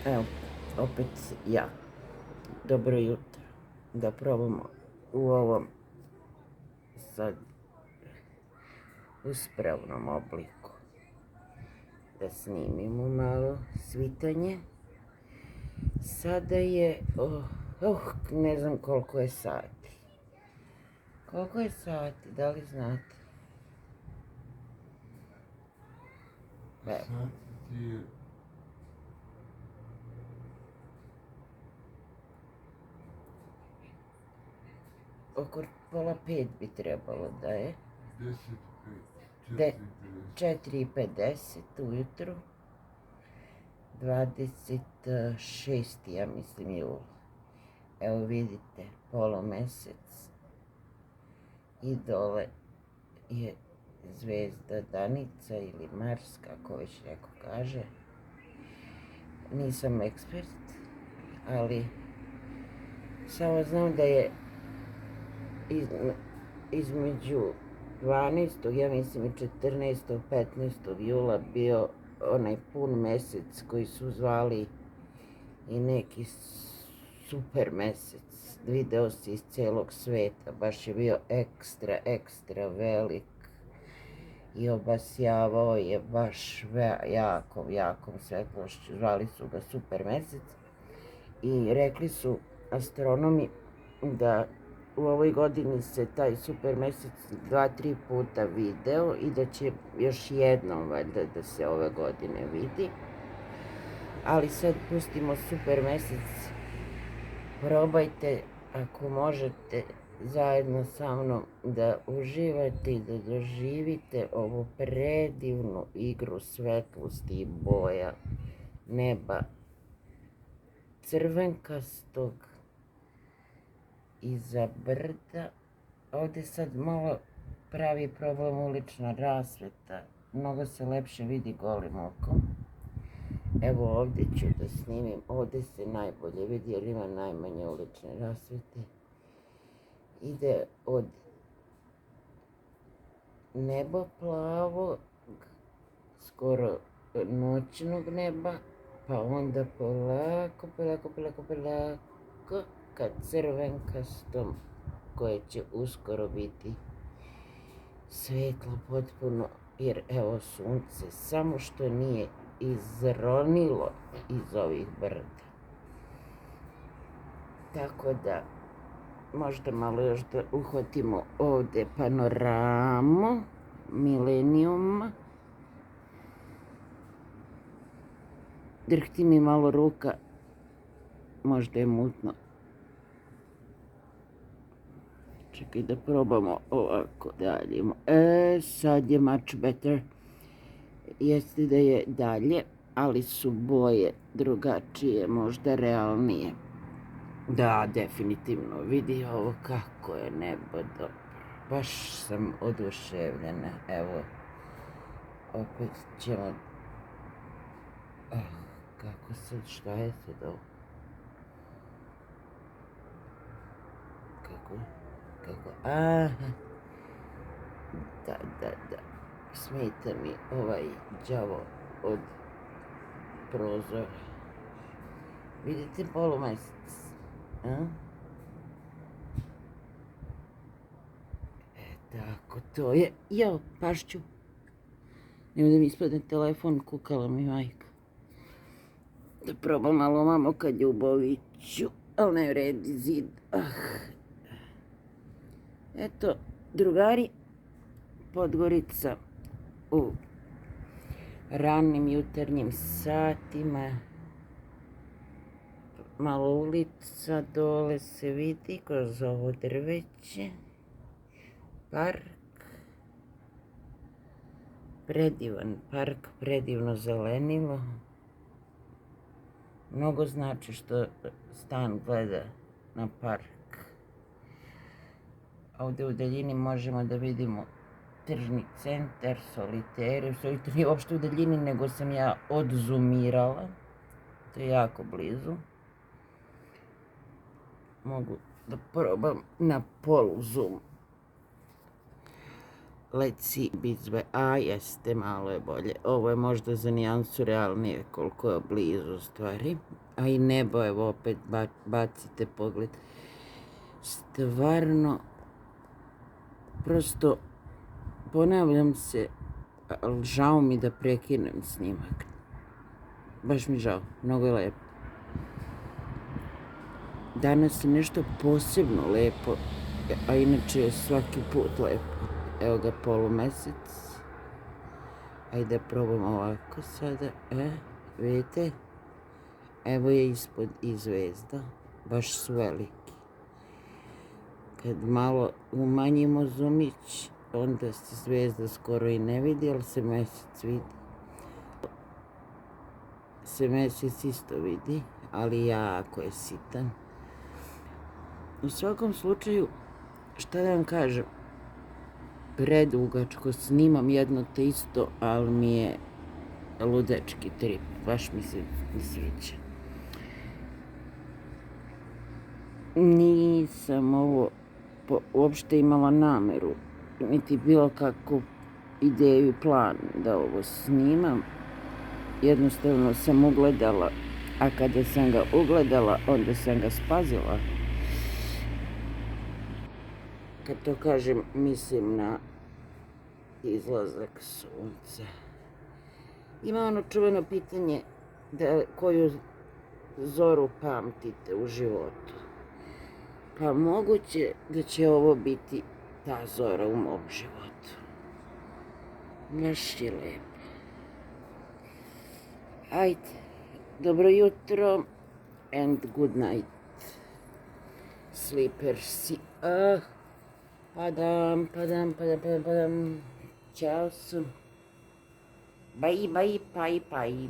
Evo, opet ja. Dobro jutro. Da probamo u ovom sad uspravnom obliku. Da snimimo malo svitanje. Sada je, ne znam koliko je sati. Koliko je sati, da li znate? Sati ti je... Oko pola 5 bi trebalo da je. 10:05, 4:50 ujutru. 26. ja mislim jul. Evo vidite, polumesec i dole je zvezda Danica ili Mars, kako već neko kaže. Nisam ekspert, ali samo znam da je između 12. ja mislim i 14. 15. jula bio onaj pun mesec koji su zvali i neki super mesec. Video se iz celog sveta, baš je bio ekstra velik i obasjavao je baš jakom svetlošću. Zvali su ga super mesec i rekli su astronomi da u ovoj godini se taj super mesec 2-3 puta video i da će još jednom valjda da se ove godine vidi. Ali sad pustimo super mesec. Probajte, ako možete, zajedno sa mnom da uživate i da doživite ovu predivnu igru svetlosti i boja neba, crvenkastog iza brda. Ovde sad malo pravi problem ulična rasveta, mnogo se lepše vidi golim okom. Evo ovdje ću da snimim, ovdje se najbolje vidi jer ima najmanje ulične rasvete. Ide od nebo plavog, skoro noćnog neba, pa onda polako, ka crvenkastom, koje će uskoro biti svetlo potpuno, jer evo sunce, samo što nije izronilo iz ovih brda. Tako da, možda malo još da uhvatimo ovde panoramu milenijuma. Drhti mi malo ruka, možda je mutno. Čekaj da probamo ovako dalje. Sad je much better. Jeste da je dalje, ali su boje drugačije, možda realnije. Da, definitivno, vidi ovo kako je nebo dobro. Baš sam oduševljena, evo. Opet ćemo... kako sad, šta je sad ovo? Kako? Aha. Da. Smeta mi ovaj đavo od prozora. Vidite polumesec? Tako, to je. Jo, pašću. Nemo da mi ispadne telefon, kukala mi majka. Da probam malo mamo ka Ljuboviću, ali ne vredi zid. Eto, drugari, Podgorica u ranim jutarnjim satima. Malo ulica dole se vidi kroz ovo drveće. Park. Predivan park, predivno zelenilo. Mnogo znači što stan gleda na park. Ovde u daljini možemo da vidimo tržni centar, Soliteru. Soliter nije uopšte u daljini, nego sam ja odzoomirala. To je jako blizu. Mogu da probam na polu zoom. Let's see Bizbe. A, jeste, malo je bolje. Ovo je možda za nijansu realnije koliko je blizu stvari. A i nebo, evo opet bacite pogled. Stvarno, prosto ponavljam se, ali žao mi da prekinem snimak. Baš mi žao, mnogo je lepo. Danas je nešto posebno lepo, a inače je svaki put lepo. Evo ga polumesec. Ajde probam ovako sada. Vidite? Evo je ispod i zvezda. Baš su veliki. Kad malo umanjimo zumić, onda se zvezda skoro i ne vidi, ali se mesec vidi. Se mesec isto vidi, ali jako je sitan. U svakom slučaju, šta da vam kažem, predugačko snimam jedno te isto, ali mi je ludečki trip, baš mi se sviđa. Nisam ovo uopšte imala nameru, niti bilo kakvu ideju i plan da ovo snimam. Jednostavno sam ugledala, a kada sam ga ugledala, onda sam ga spazila. Kad to kažem, mislim na izlazak sunca. Ima ono čuveno pitanje koju zoru pamtite u životu. Pa moguće da će ovo biti ta zora u mom životu. Baš je lepo. Ajde, dobro jutro and good night. Sleepersi. Padam. Ćao sam. Bye.